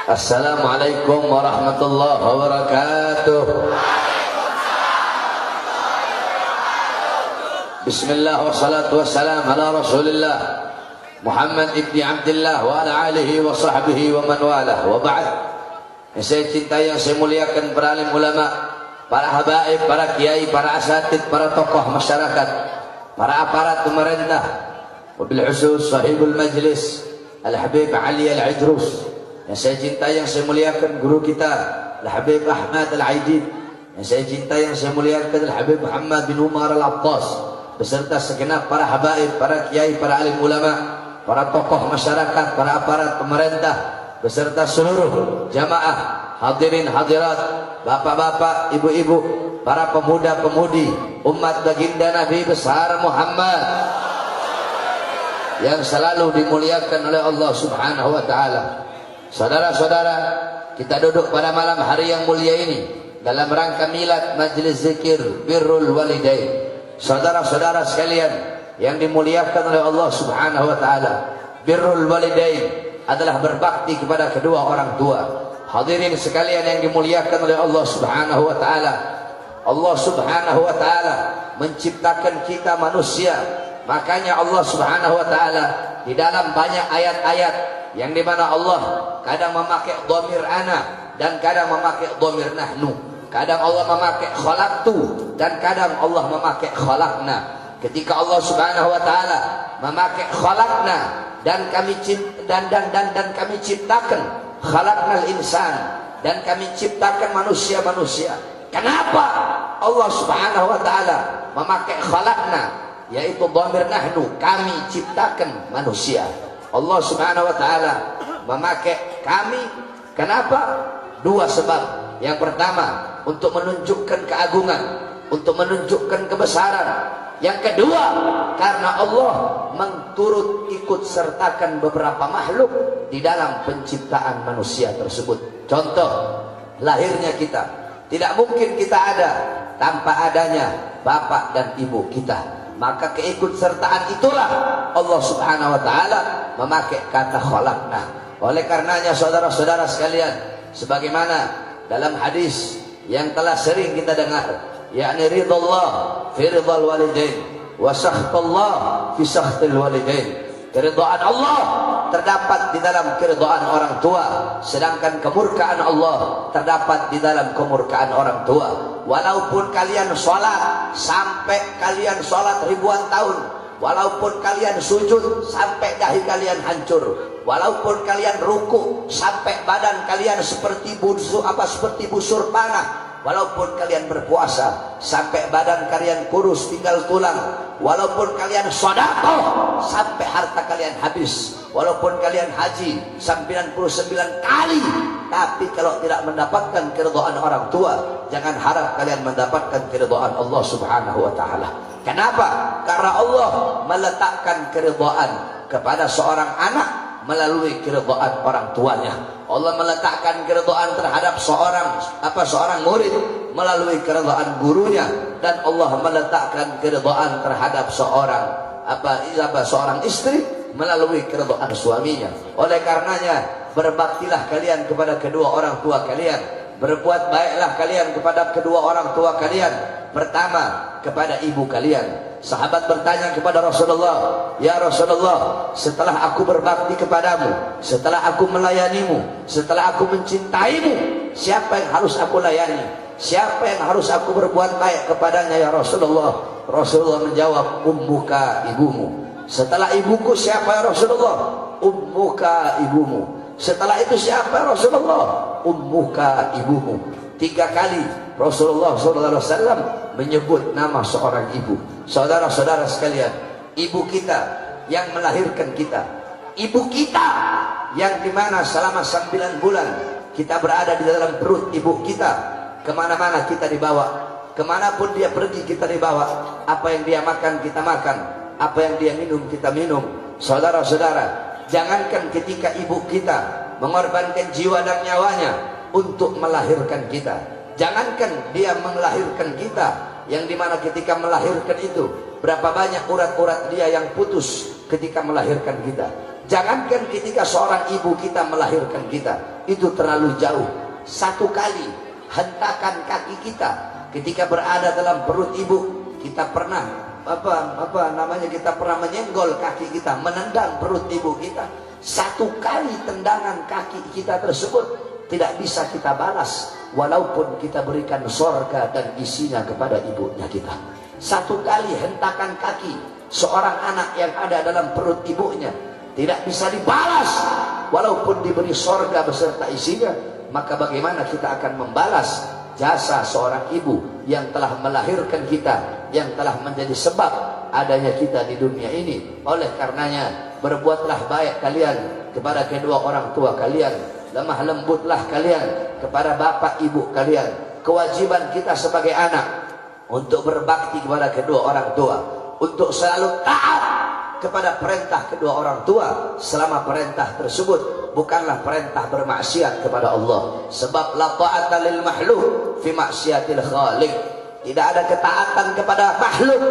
Assalamualaikum warahmatullahi wabarakatuh. Bismillah wassalatu wassalam ala rasulillah Muhammad ibni Abdullah wa ala alihi wa sahbihi wa man walah wa ba'd. Yang saya cintai, yang saya muliakan para alim ulama, para habaib, para kiai, para asatid, para tokoh masyarakat, para aparat pemerintah, wabil khusus sahibul majlis Al-Habib Ali Al-Idrus. Yang saya cintai, yang saya muliakan guru kita Al-Habib Ahmad Al-Aidid. Yang saya cintai, yang saya muliakan Al-Habib Muhammad bin Umar Al-Attas, beserta segenap para habaib, para kiai, para alim ulama, para tokoh masyarakat, para aparat pemerintah, beserta seluruh jamaah hadirin hadirat, bapak-bapak, ibu-ibu, para pemuda-pemudi umat baginda Nabi besar Muhammad yang selalu dimuliakan oleh Allah Subhanahu wa taala. Saudara-saudara, kita duduk pada malam hari yang mulia ini dalam rangka milad majlis zikir birrul walidain. Saudara-saudara sekalian yang dimuliakan oleh Allah Subhanahu wa taala, birrul walidain adalah berbakti kepada kedua orang tua. Hadirin sekalian yang dimuliakan oleh Allah Subhanahu wa taala, Allah Subhanahu wa taala menciptakan kita manusia. Makanya Allah Subhanahu wa taala di dalam banyak ayat-ayat yang dimana Allah kadang memakai dhamir ana dan kadang memakai dhamir nahnu. Kadang Allah memakai khalaqtu dan kadang Allah memakai khalaqna. Ketika Allah Subhanahu wa taala memakai khalaqna dan kami ciptakan, khalaqnal insan, dan kami ciptakan manusia-manusia. Kenapa Allah Subhanahu wa taala memakai khalaqna, yaitu dhamir nahnu, kami ciptakan manusia. Allah Subhanahu wa taala memakai kami, kenapa? Dua sebab. Yang pertama, untuk menunjukkan keagungan, untuk menunjukkan kebesaran. Yang kedua, karena Allah menturut ikut sertakan beberapa makhluk di dalam penciptaan manusia tersebut. Contoh, lahirnya kita. Tidak mungkin kita ada tanpa adanya bapak dan ibu kita. Maka keikutsertaan itulah Allah Subhanahu wa taala memakai kata khalaqna. Oleh karenanya saudara-saudara sekalian, sebagaimana dalam hadis yang telah sering kita dengar, yakni ridallah fi ridal walidain wa sakhtullah fi sakhtil walidain. Keridhaan Allah terdapat di dalam keridhaan orang tua, sedangkan kemurkaan Allah terdapat di dalam kemurkaan orang tua. Walaupun kalian sholat sampai kalian sholat ribuan tahun, walaupun kalian sujud sampai dahi kalian hancur, walaupun kalian ruku sampai badan kalian seperti busur panah, walaupun kalian berpuasa sampai badan kalian kurus tinggal tulang, walaupun kalian sedekah sampai harta kalian habis, walaupun kalian haji 99 kali, tapi kalau tidak mendapatkan keridhaan orang tua, jangan harap kalian mendapatkan keridhaan Allah Subhanahu wa taala. Kenapa? Karena Allah meletakkan keridhaan kepada seorang anak melalui keridhaan orang tuanya. Allah meletakkan keridhaan terhadap seorang murid melalui keridhaan gurunya, dan Allah meletakkan keridhaan terhadap seorang istri melalui keridhaan suaminya. Oleh karenanya, berbaktilah kalian kepada kedua orang tua kalian, berbuat baiklah kalian kepada kedua orang tua kalian. Pertama, kepada ibu kalian. Sahabat bertanya kepada Rasulullah, "Ya Rasulullah, setelah aku berbakti kepadamu, setelah aku melayanimu, setelah aku mencintaimu, siapa yang harus aku layani? Siapa yang harus aku berbuat baik kepadanya ya Rasulullah?" Rasulullah menjawab, "Ummuka, ibumu." Setelah ibuku siapa ya Rasulullah? Ummuka, ibumu. Setelah itu siapa ya Rasulullah? Ummuka, ibumu. 3 kali Rasulullah SAW menyebut nama seorang ibu. Saudara-saudara sekalian, ibu kita yang melahirkan kita, ibu kita yang dimana selama 9 bulan kita berada di dalam perut ibu kita, kemana-mana kita dibawa, kemanapun dia pergi kita dibawa, apa yang dia makan kita makan, apa yang dia minum kita minum. Saudara-saudara, jangankan ketika ibu kita mengorbankan jiwa dan nyawanya untuk melahirkan kita, jangankan dia melahirkan kita, yang dimana ketika melahirkan itu berapa banyak urat-urat dia yang putus ketika melahirkan kita. Jangankan ketika seorang ibu kita melahirkan kita, itu terlalu jauh. Satu kali hentakan kaki kita ketika berada dalam perut ibu, kita pernah kita pernah menyenggol kaki kita, menendang perut ibu kita. Satu kali tendangan kaki kita tersebut tidak bisa kita balas, walaupun kita berikan surga dan isinya kepada ibunya kita. Satu kali hentakan kaki seorang anak yang ada dalam perut ibunya tidak bisa dibalas, walaupun diberi surga beserta isinya. Maka bagaimana kita akan membalas jasa seorang ibu yang telah melahirkan kita, yang telah menjadi sebab adanya kita di dunia ini. Oleh karenanya, berbuatlah baik kalian kepada kedua orang tua kalian, lemah lembutlah kalian kepada bapak ibu kalian. Kewajiban kita sebagai anak untuk berbakti kepada kedua orang tua, untuk selalu taat kepada perintah kedua orang tua selama perintah tersebut bukanlah perintah bermaksiat kepada Allah. Sebab la ta'ata lil makhluk fi maksiatil khaliq. Tidak ada ketaatan kepada makhluk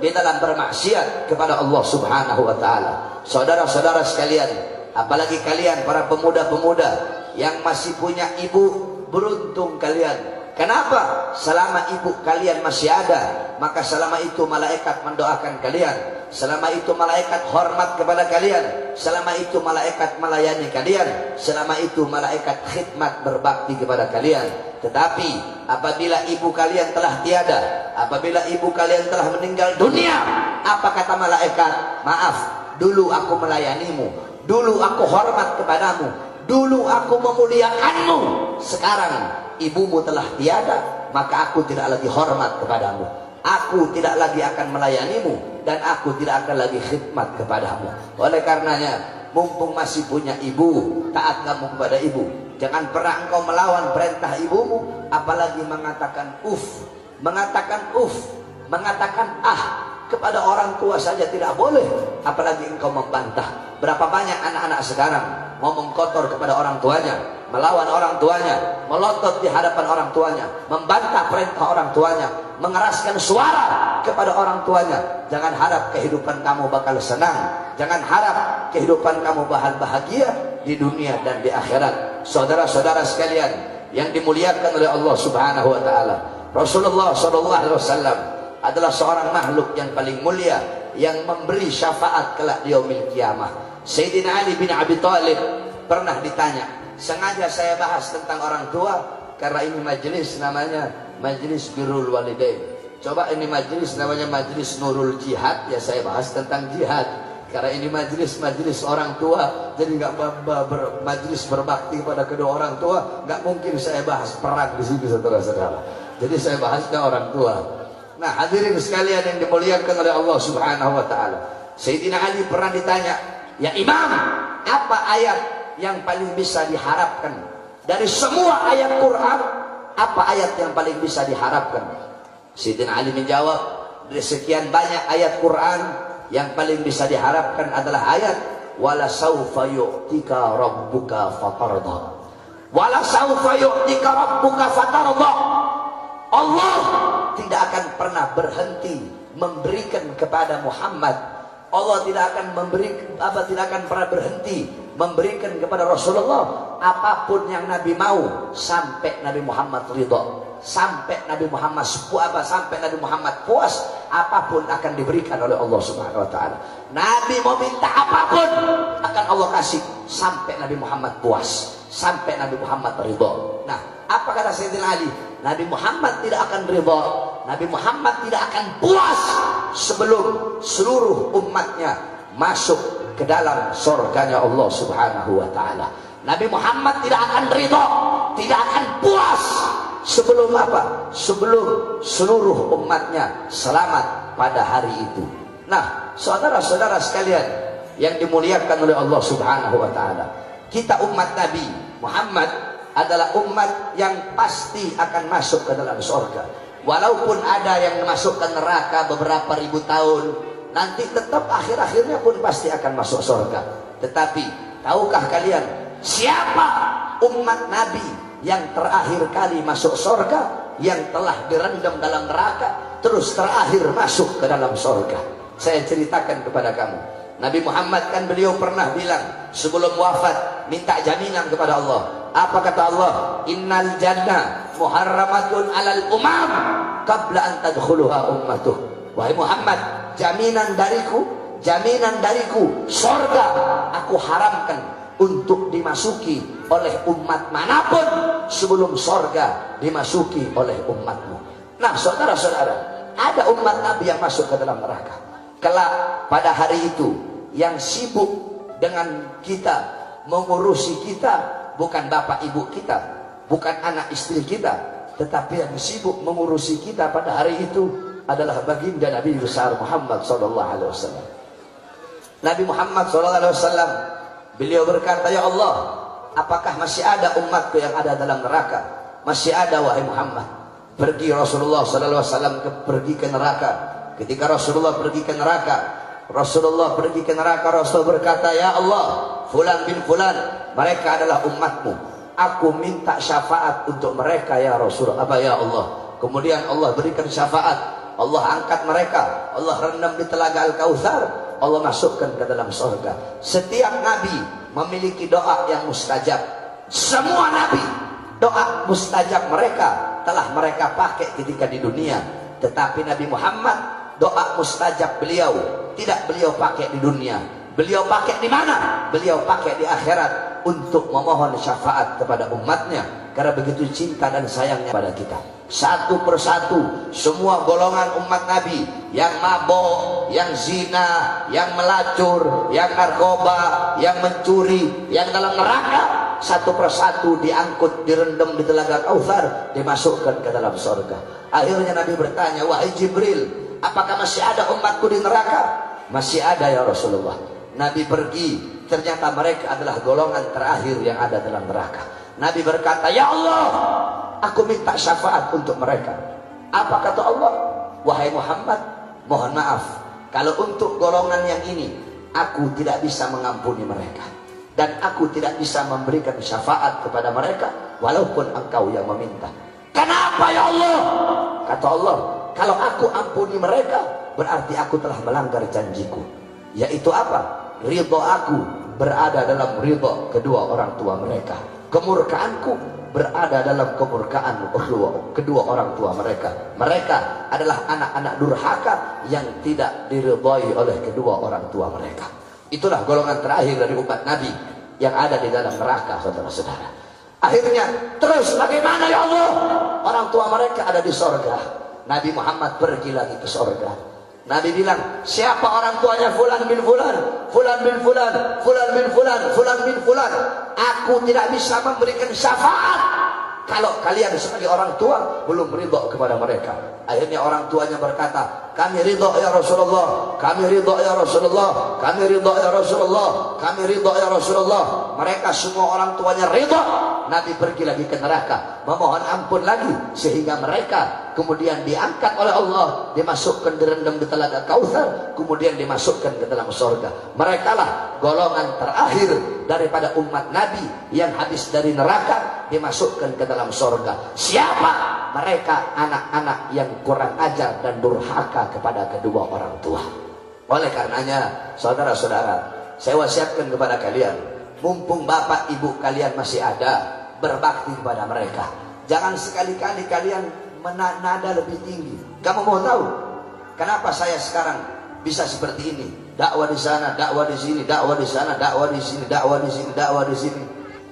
di dalam bermaksiat kepada Allah Subhanahu wa taala. Saudara-saudara sekalian, apalagi kalian para pemuda-pemuda yang masih punya ibu, beruntung kalian. Kenapa? Selama ibu kalian masih ada, maka selama itu malaikat mendoakan kalian. Selama itu malaikat hormat kepada kalian. Selama itu malaikat melayani kalian. Selama itu malaikat khidmat berbakti kepada kalian. Tetapi apabila ibu kalian telah tiada, apabila ibu kalian telah meninggal dunia, apa kata malaikat? Maaf, dulu aku melayanimu, dulu aku hormat kepadamu, dulu aku memuliakanmu. Sekarang ibumu telah tiada, maka aku tidak lagi hormat kepadamu, aku tidak lagi akan melayanimu, dan aku tidak akan lagi khidmat kepadamu. Oleh karenanya, mumpung masih punya ibu, taat kamu kepada ibu. Jangan pernah engkau melawan perintah ibumu, apalagi mengatakan mengatakan kepada orang tua saja tidak boleh, apalagi engkau membantah. Berapa banyak anak-anak sekarang ngomong kotor kepada orang tuanya, melawan orang tuanya, melotot di hadapan orang tuanya, membantah perintah orang tuanya, mengeraskan suara kepada orang tuanya. Jangan harap kehidupan kamu bakal senang, jangan harap kehidupan kamu bakal bahagia di dunia dan di akhirat. Saudara-saudara sekalian yang dimuliakan oleh Allah Subhanahu wa taala, Rasulullah sallallahu alaihi wasallam adalah seorang makhluk yang paling mulia, yang memberi syafaat kelak di yaumil kiamah. Sayyidina Ali bin Abi Thalib pernah ditanya, sengaja saya bahas tentang orang tua karena ini majelis namanya majelis birrul walidain. Coba ini majelis namanya majelis nurul jihad, ya saya bahas tentang jihad. Karena ini majelis orang tua, jadi nggak majelis berbakti kepada kedua orang tua, nggak mungkin saya bahas perang di sini, saudara-saudara. Jadi saya bahasnya orang tua. Nah, hadirin sekalian yang dimuliakan oleh Allah Subhanahu wa taala, Sayyidina Ali pernah ditanya, "Ya Imam, apa ayat yang paling bisa diharapkan dari semua ayat Quran? Apa ayat yang paling bisa diharapkan?" Sayyidina Ali menjawab, dari sekian banyak ayat Quran, yang paling bisa diharapkan adalah ayat wala saufa yu'tika rabbuka fatarda. Wala saufa yu'tika rabbuka fatarda. Allah tidak akan pernah berhenti memberikan kepada Muhammad. Allah tidak akan pernah berhenti memberikan kepada Rasulullah apapun yang Nabi mau sampai Nabi Muhammad ridha. Sampai Nabi Muhammad puas, apapun akan diberikan oleh Allah Subhanahu wa taala. Nabi mau minta apapun akan Allah kasih sampai Nabi Muhammad puas, sampai Nabi Muhammad ridha. Nah, apa kata Sayyidina Ali? Nabi Muhammad tidak akan ridha, Nabi Muhammad tidak akan puas sebelum seluruh umatnya masuk ke dalam surganya Allah Subhanahu wa taala. Nabi Muhammad tidak akan ridha, tidak akan puas sebelum apa? Sebelum seluruh umatnya selamat pada hari itu. Nah, saudara-saudara sekalian yang dimuliakan oleh Allah Subhanahu wa taala, kita umat Nabi Muhammad adalah umat yang pasti akan masuk ke dalam surga. Walaupun ada yang memasukkan neraka beberapa ribu tahun, nanti tetap akhir-akhirnya pun pasti akan masuk surga. Tetapi tahukah kalian siapa umat Nabi yang terakhir kali masuk surga, yang telah direndam dalam neraka terus terakhir masuk ke dalam surga? Saya ceritakan kepada kamu. Nabi Muhammad kan beliau pernah bilang sebelum wafat minta jaminan kepada Allah. Apa kata Allah? Innal jannah muharramatun alal umam qabla an tadkhuluha ummatuh. Wahai Muhammad, jaminan dariku sorga aku haramkan untuk dimasuki oleh umat manapun sebelum sorga dimasuki oleh umatmu. Nah saudara-saudara, ada umat Nabi yang masuk ke dalam neraka. Kelak pada hari itu yang sibuk dengan kita, mengurusi kita, bukan bapak ibu kita, bukan anak istri kita, tetapi yang sibuk mengurusi kita pada hari itu adalah baginda Nabi besar Muhammad SAW. Nabi Muhammad SAW beliau berkata, ya Allah, apakah masih ada umatku yang ada dalam neraka? Masih ada wahai Muhammad. Pergi Rasulullah SAW pergi ke neraka. Ketika Rasulullah pergi ke neraka, Rasul berkata, ya Allah, fulan bin fulan, mereka adalah umatmu. Aku minta syafaat untuk mereka ya Rasul. Apa ya Allah? Kemudian Allah berikan syafaat. Allah angkat mereka. Allah rendam di telaga Al-Kautsar. Allah masukkan ke dalam surga. Setiap nabi memiliki doa yang mustajab. Semua nabi doa mustajab mereka telah mereka pakai ketika di dunia. Tetapi Nabi Muhammad, doa mustajab beliau tidak beliau pakai di dunia. Beliau pakai di mana? Beliau pakai di akhirat untuk memohon syafaat kepada umatnya, karena begitu cinta dan sayangnya pada kita. Satu persatu semua golongan umat Nabi, yang mabok, yang zina, yang melacur, yang narkoba, yang mencuri, yang dalam neraka, satu persatu diangkut, direndam di telaga Kautsar, dimasukkan ke dalam surga. Akhirnya Nabi bertanya, wahai Jibril, apakah masih ada umatku di neraka? Masih ada ya Rasulullah. Nabi pergi, ternyata mereka adalah golongan terakhir yang ada dalam neraka. Nabi berkata, ya Allah, aku minta syafaat untuk mereka. Apa kata Allah? Wahai Muhammad, mohon maaf, kalau untuk golongan yang ini aku tidak bisa mengampuni mereka, dan aku tidak bisa memberikan syafaat kepada mereka walaupun engkau yang meminta. Kenapa ya Allah? Kata Allah, kalau aku ampuni mereka berarti aku telah melanggar janjiku, yaitu apa? Ridho aku berada dalam ridho kedua orang tua mereka, kemurkaanku berada dalam kemurkaan kedua orang tua mereka. Mereka adalah anak-anak durhaka yang tidak diridhoi oleh kedua orang tua mereka. Itulah golongan terakhir dari umat Nabi yang ada di dalam neraka, saudara-saudara. Akhirnya terus bagaimana ya Allah? Orang tua mereka ada di sorga. Nabi Muhammad pergi lagi ke sorga. Nabi bilang, siapa orang tuanya fulan bin fulan, fulan bin fulan, fulan bin fulan, fulan bin fulan, aku tidak bisa memberikan syafaat kalau kalian sebagai orang tua belum ridho kepada mereka. Akhirnya orang tuanya berkata, kami ridho ya Rasulullah, kami ridho ya Rasulullah, kami ridho ya Rasulullah, kami ridho ya Rasulullah. Mereka semua orang tuanya ridho. Nabi pergi lagi ke neraka, memohon ampun lagi, sehingga mereka kemudian diangkat oleh Allah, dimasukkan, direndam di telaga Kautsar, kemudian dimasukkan ke dalam surga. Mereka lah golongan terakhir daripada umat Nabi yang habis dari neraka dimasukkan ke dalam surga. Siapa? Mereka anak-anak yang kurang ajar dan durhaka kepada kedua orang tua. Oleh karenanya, saudara-saudara, saya wasiatkan kepada kalian, mumpung bapak ibu kalian masih ada, berbakti kepada mereka. Jangan sekali-kali kalian menada lebih tinggi. Kamu mau tahu kenapa saya sekarang bisa seperti ini? Dakwah di sana, dakwah di sini, dakwah di sana, dakwah di sini, dakwah di sini, dakwah di sini.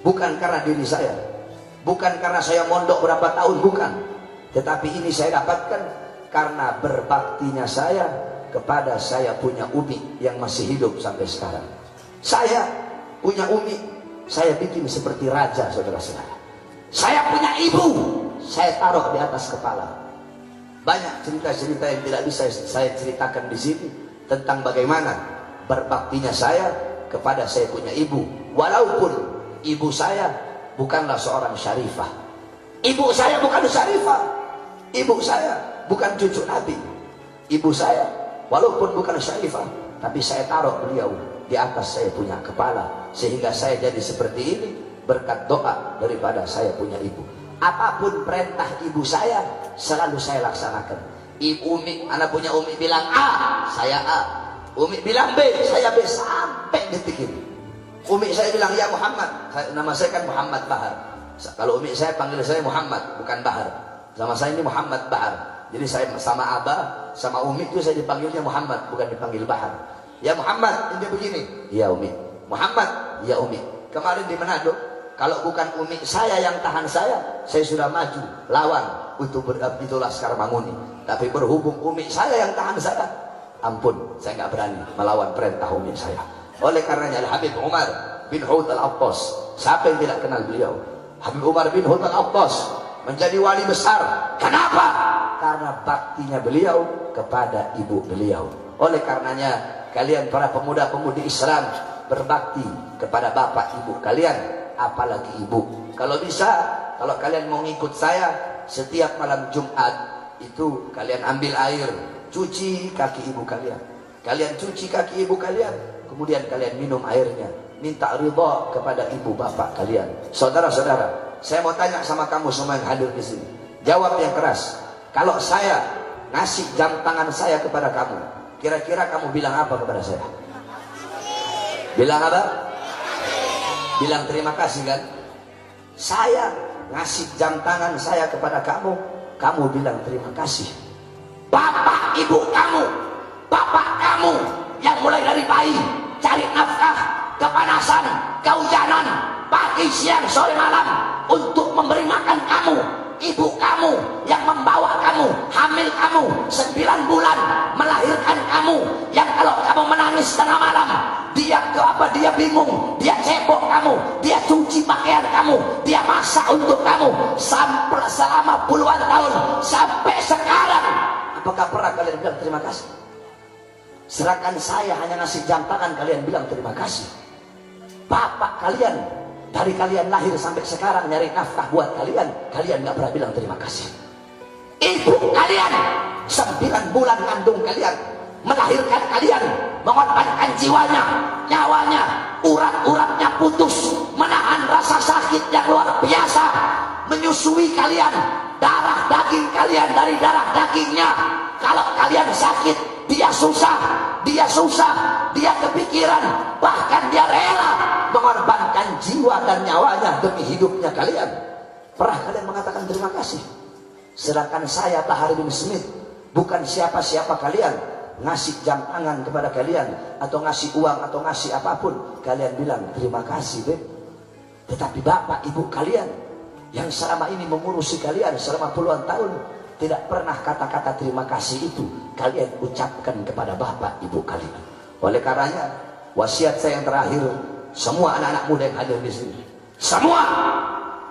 Bukan karena diri saya, bukan karena saya mondok berapa tahun, bukan. Tetapi ini saya dapatkan karena berbaktinya saya kepada saya punya umi yang masih hidup sampai sekarang. Saya punya umi, saya bikin seperti raja, saudara-saudara. Saya punya ibu, saya taruh di atas kepala. Banyak cerita-cerita yang tidak bisa saya ceritakan di sini tentang bagaimana berbaktinya saya kepada saya punya ibu. Walaupun ibu saya bukanlah seorang syarifah, ibu saya bukan syarifah, ibu saya bukan cucu Nabi. Ibu saya walaupun bukan syarifah, tapi saya taruh beliau di atas saya punya kepala, sehingga saya jadi seperti ini berkat doa daripada saya punya ibu. Apapun perintah ibu saya selalu saya laksanakan. Ibu umi, anak punya umi bilang A, saya A. Umi bilang B, saya B sampai detik ini. Umi saya bilang ya Muhammad, nama saya kan Muhammad Bahar. Kalau umi saya panggil saya Muhammad, bukan Bahar. Sama saya ini Muhammad Bahar. Jadi saya sama abah, sama umi itu saya dipanggilnya Muhammad, bukan dipanggil Bahar. Ya Muhammad, ini begini. Ya umi. Muhammad, ya umi. Kemarin di Manado, kalau bukan umi saya yang tahan saya sudah maju lawan untuk itu Laskar Manguni. Tapi berhubung umi saya yang tahan saya, ampun, saya nggak berani melawan perintah umi saya. Oleh karenanya Habib Umar bin Hud al-Attas, siapa yang tidak kenal beliau? Habib Umar bin Hud al-Attas menjadi wali besar. Kenapa? Karena baktinya beliau kepada ibu beliau. Oleh karenanya kalian para pemuda-pemudi Islam berbakti kepada bapak ibu kalian, apalagi ibu. Kalau bisa, kalau kalian mau ngikut saya, setiap malam Jumat itu kalian ambil air, cuci kaki ibu kalian. Kalian cuci kaki ibu kalian, kemudian kalian minum airnya, minta ridha kepada ibu bapak kalian. Saudara-saudara, saya mau tanya sama kamu semua yang hadir di sini. Jawab yang keras. Kalau saya ngasih jam tangan saya kepada kamu, kira-kira kamu bilang apa kepada saya? Bilang apa? Bilang terima kasih kan? Saya ngasih jam tangan saya kepada kamu, kamu bilang terima kasih. Bapak ibu kamu, bapak kamu yang mulai dari bayi cari nafkah, kepanasan, kehujanan, pagi, siang, sore, malam untuk memberi makan kamu. Ibu kamu yang membawa kamu, hamil kamu 9 bulan, melahirkan kamu, yang kalau kamu menangis tengah malam, dia bingung, dia cebok kamu, dia cuci pakaian kamu, dia masak untuk kamu sampai selama puluhan tahun sampai sekarang. Apakah pernah kalian bilang terima kasih? Sedangkan saya hanya ngasih jam tangan, kalian bilang terima kasih. Bapak kalian dari kalian lahir sampai sekarang nyari nafkah buat kalian, kalian nggak pernah bilang terima kasih. Ibu kalian 9 bulan kandung kalian, melahirkan kalian, mengorbankan jiwanya, nyawanya, urat-uratnya putus, menahan rasa sakit yang luar biasa, menyusui kalian, darah daging kalian dari darah dagingnya. Kalau kalian sakit, dia susah, dia kepikiran, bahkan dia rela mengorbankan jiwa dan nyawanya demi hidupnya kalian. Pernah kalian mengatakan terima kasih? Sedangkan saya Bahar bin Smith bukan siapa-siapa kalian, ngasih jam tangan kepada kalian atau ngasih uang atau ngasih apapun, kalian bilang terima kasih Beb. Tetapi bapak ibu kalian yang selama ini mengurusi kalian selama puluhan tahun, tidak pernah kata-kata terima kasih itu kalian ucapkan kepada bapak ibu kalian. Oleh karenanya wasiat saya yang terakhir, semua anak-anak muda yang hadir di sini, semua,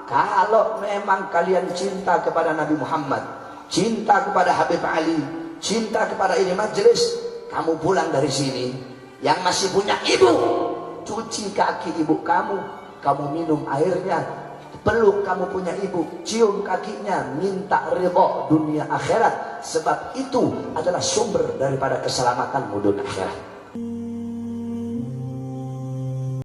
kalau memang kalian cinta kepada Nabi Muhammad, cinta kepada Habib Ali, cinta kepada ini majelis, kamu pulang dari sini, yang masih punya ibu, cuci kaki ibu kamu, kamu minum airnya, peluk kamu punya ibu, cium kakinya, minta ridha dunia akhirat, sebab itu adalah sumber daripada keselamatanmu dunia akhirat.